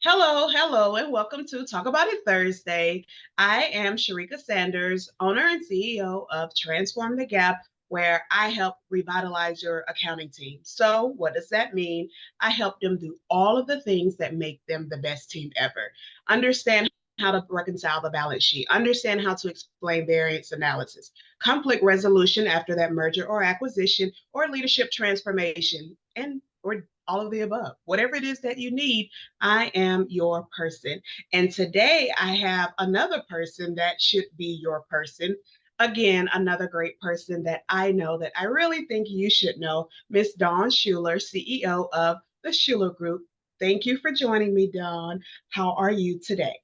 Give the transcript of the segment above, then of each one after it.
Hello, hello, and welcome to Talk About It Thursday. I am Sharika Sanders, owner and CEO of Transform the Gap, where I help revitalize your accounting team. So, what does that mean? I help them do all of the things that make them the best team ever. Understand how to reconcile the balance sheet, understand how to explain variance analysis, conflict resolution after that merger or acquisition, or leadership transformation, and or all of the above. Whatever it is that you need, I am your person. And today I have another person that should be your person. Again, another great person that I know that I really think you should know, Miss Dawn Shuler, CEO of the Shuler Group. Thank you for joining me, Dawn. How are you today?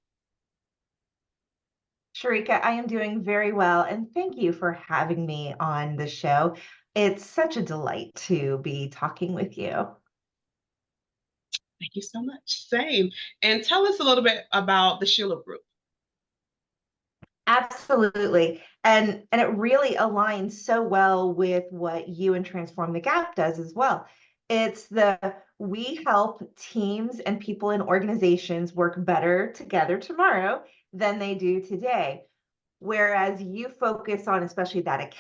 Sharika, I am doing very well, and thank you for having me on the show. It's such a delight to be talking with you. Thank you so much. Same. And tell us a little bit about the Shuler Group. Absolutely. And it really aligns so well with what you and Transform the Gap does as well. It's the we help teams and people in organizations work better together tomorrow than they do today. Whereas you focus on especially that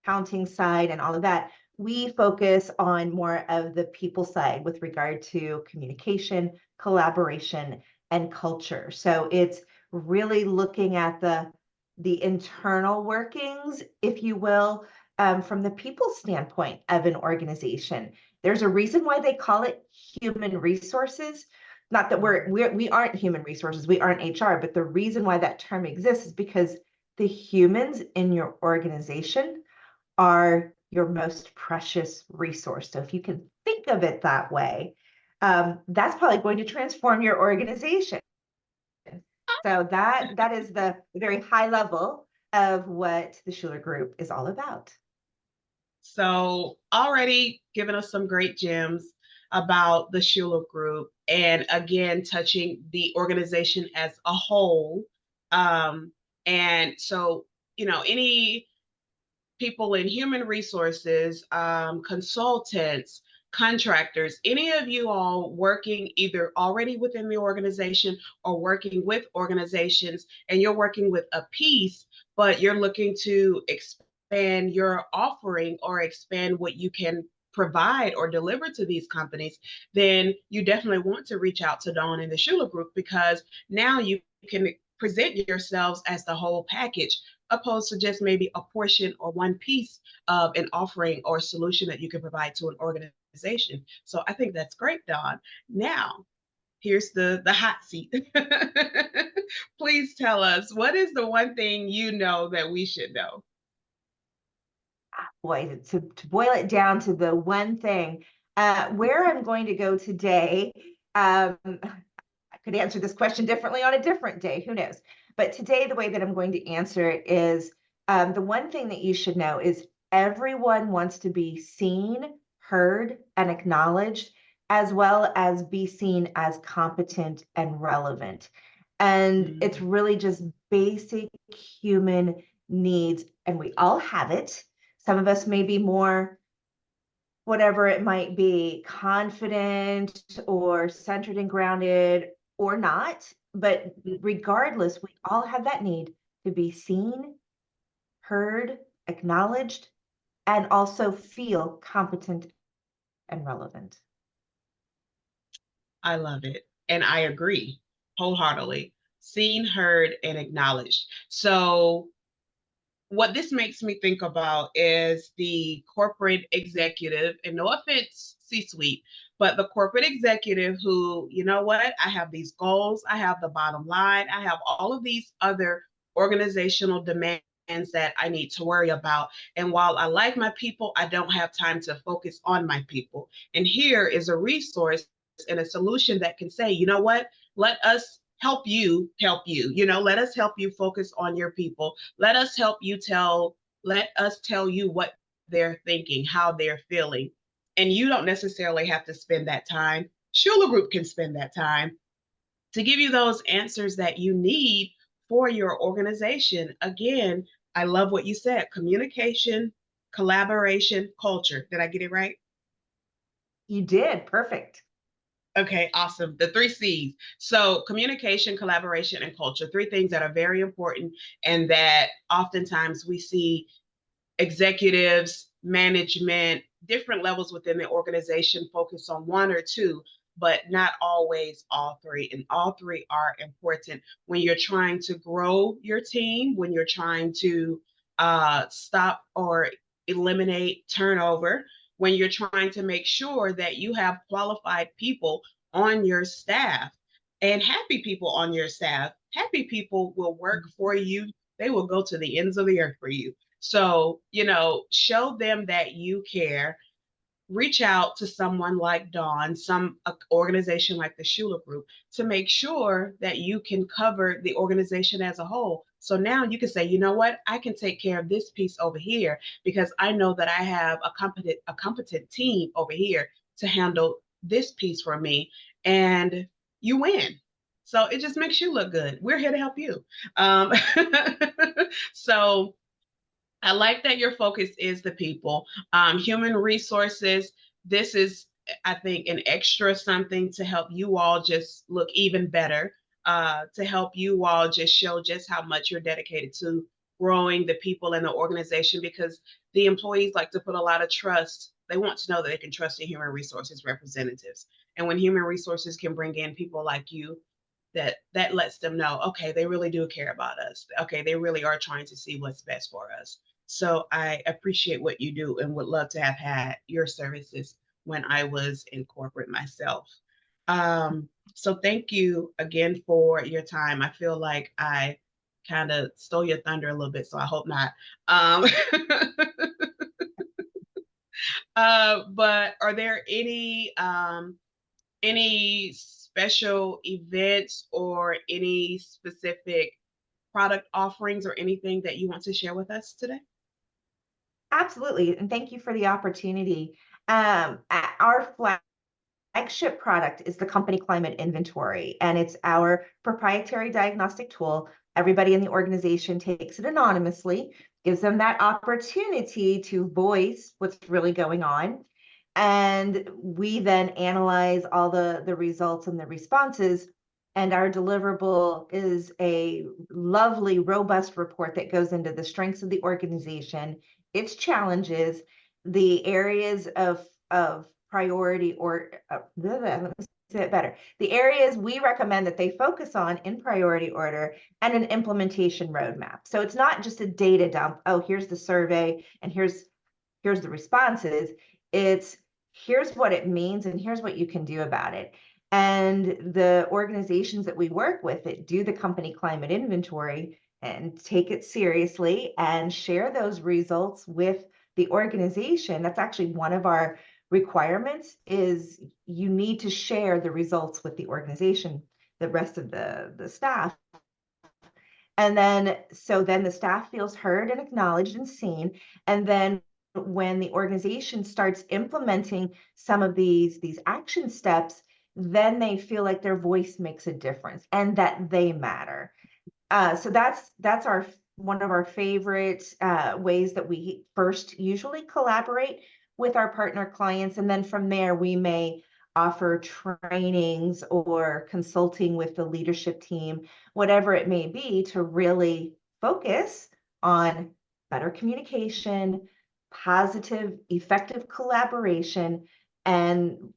accounting side and all of that, we focus on more of the people side with regard to communication, collaboration, and culture. So it's really looking at the internal workings, if you will, from the people standpoint of an organization. There's a reason why they call it human resources. Not that we aren't human resources, we aren't HR, but the reason why that term exists is because the humans in your organization are your most precious resource. So if you can think of it that way, that's probably going to transform your organization. So that is the very high level of what the Schuler Group is all about. So, already giving us some great gems about the Shuler Group, and again, touching the organization as a whole. Um, and so, any people in human resources, consultants, contractors, any of you all working either already within the organization or working with organizations, and you're working with a piece, but you're looking to expand your offering or expand what you can provide or deliver to these companies, then you definitely want to reach out to Dawn and the Schuler Group, because now you can present yourselves as the whole package opposed to just maybe a portion or one piece of an offering or solution that you can provide to an organization. So I think that's great, Dawn. Now, here's the hot seat. Please tell us, what is the one thing you know that we should know? Boy, to boil it down to the one thing, where I'm going to go today, I could answer this question differently on a different day, who knows? But today, the way that I'm going to answer it is the one thing that you should know is everyone wants to be seen, heard, and acknowledged, as well as be seen as competent and relevant. And it's Mm, really just basic human needs, and we all have it. Some of us may be more, whatever it might be, confident or centered and grounded or not. But regardless, we all have that need to be seen, heard, acknowledged, and also feel competent and relevant. I love it. And I agree wholeheartedly. Seen, heard, and acknowledged. So what this makes me think about is the corporate executive, and no offense, C-suite, but the corporate executive who, you know what, I have these goals, I have the bottom line, I have all of these other organizational demands that I need to worry about. And while I like my people, I don't have time to focus on my people. And here is a resource and a solution that can say, you know what, let us help you, let us help you focus on your people. Let us tell you what they're thinking, how they're feeling. And you don't necessarily have to spend that time. Schuler Group can spend that time to give you those answers that you need for your organization. Again, I love what you said: communication, collaboration, culture. Did I get it right? You did perfect. Okay, awesome. The three C's. So communication, collaboration, and culture, three things that are very important and that oftentimes we see executives, management, different levels within the organization focus on one or two, but not always all three. And all three are important when you're trying to grow your team, when you're trying to stop or eliminate turnover, when you're trying to make sure that you have qualified people on your staff and happy people on your staff. Happy people will work for you. They will go to the ends of the earth for you. So, show them that you care. Reach out to someone like Dawn, some organization like the Shuler Group, to make sure that you can cover the organization as a whole. So now you can say, you know what, I can take care of this piece over here because I know that I have a competent team over here to handle this piece for me, and you win. So it just makes you look good. We're here to help you. Um, so I like that your focus is the people. Human resources, this is, I think, an extra something to help you all just look even better, to help you all just show just how much you're dedicated to growing the people in the organization because the employees like to put a lot of trust. They want to know that they can trust the human resources representatives. And when human resources can bring in people like you, that lets them know, okay, they really do care about us. Okay, they really are trying to see what's best for us. So I appreciate what you do and would love to have had your services when I was in corporate myself. So thank you again for your time. I feel like I kind of stole your thunder a little bit, so I hope not. Um, but are there any special events or any specific product offerings or anything that you want to share with us today? Absolutely, and thank you for the opportunity. Our flagship product is the company climate inventory, and it's our proprietary diagnostic tool. Everybody in the organization takes it anonymously, gives them that opportunity to voice what's really going on. And we then analyze all the results and the responses. And our deliverable is a lovely, robust report that goes into the strengths of the organization, its challenges, the areas of priority or let me say it better. The areas we recommend that they focus on in priority order and an implementation roadmap. So it's not just a data dump. Oh, here's the survey and here's the responses. It's here's what it means and here's what you can do about it. And the organizations that we work with that do the company climate inventory and take it seriously and share those results with the organization. That's actually one of our requirements is you need to share the results with the organization, the rest of the staff. And then, so then the staff feels heard and acknowledged and seen. And then when the organization starts implementing some of these action steps, then they feel like their voice makes a difference and that they matter. So that's our one of our favorite ways that we first usually collaborate with our partner clients, and then from there we may offer trainings or consulting with the leadership team, whatever it may be, to really focus on better communication, positive, effective collaboration, and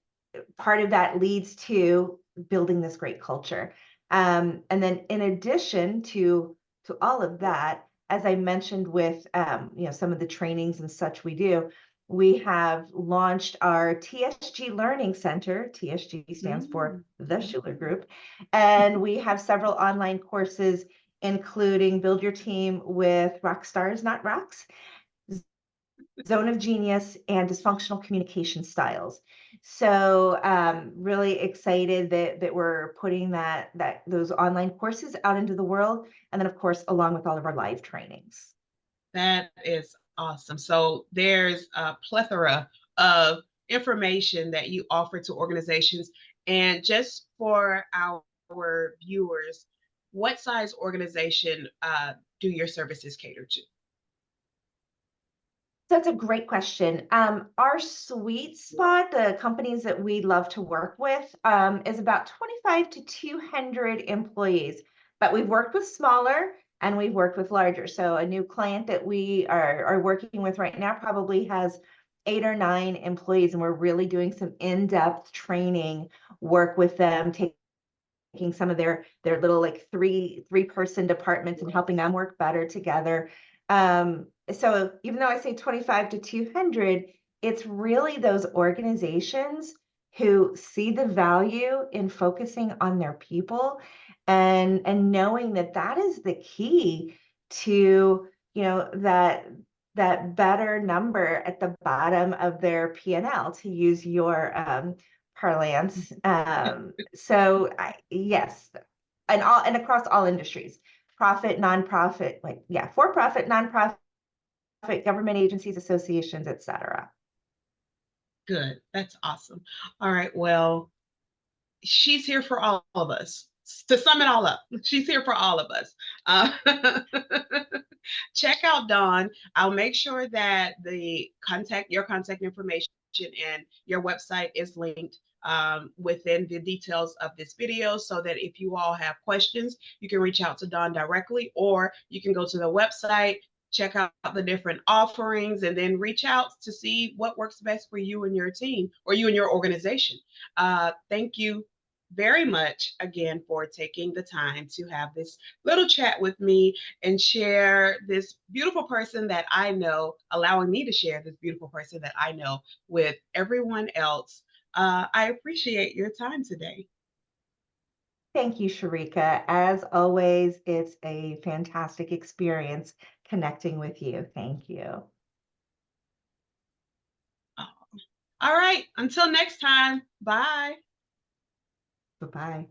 part of that leads to building this great culture. And then in addition to all of that, as I mentioned with some of the trainings and such we do, we have launched our TSG Learning Center. TSG stands for the Shuler Group. And we have several online courses, including Build Your Team with Rock Stars, Not Rocks, Zone of Genius, and Dysfunctional Communication Styles. So really excited that we're putting those online courses out into the world, and then of course along with all of our live trainings. That is awesome. So there's a plethora of information that you offer to organizations. And just for our viewers, what size organization do your services cater to? So it's a great question. Our sweet spot, the companies that we love to work with, is about 25 to 200 employees. But we've worked with smaller and we've worked with larger. So a new client that we are working with right now probably has 8 or 9 employees, and we're really doing some in-depth training work with them, taking some of their little like three-person departments and helping them work better together. So even though I say 25 to 200, it's really those organizations who see the value in focusing on their people, and knowing that that is the key to, that better number at the bottom of their P&L, to use your parlance. So yes, and across all industries, profit, nonprofit, like, yeah, for profit, nonprofit, government agencies, associations, etc. Good. That's awesome. All right. Well, she's here for all of us. To sum it all up, she's here for all of us. Uh, check out Dawn. I'll make sure that your contact information and your website is linked within the details of this video, so that if you all have questions, you can reach out to Dawn directly, or you can go to the website, check out the different offerings, and then reach out to see what works best for you and your team, or you and your organization. Thank you very much again for taking the time to have this little chat with me and share this beautiful person that I know, allowing me to share this beautiful person that I know with everyone else. I appreciate your time today. Thank you, Sharika. As always, it's a fantastic experience connecting with you. Thank you. All right, until next time, bye. Bye-bye.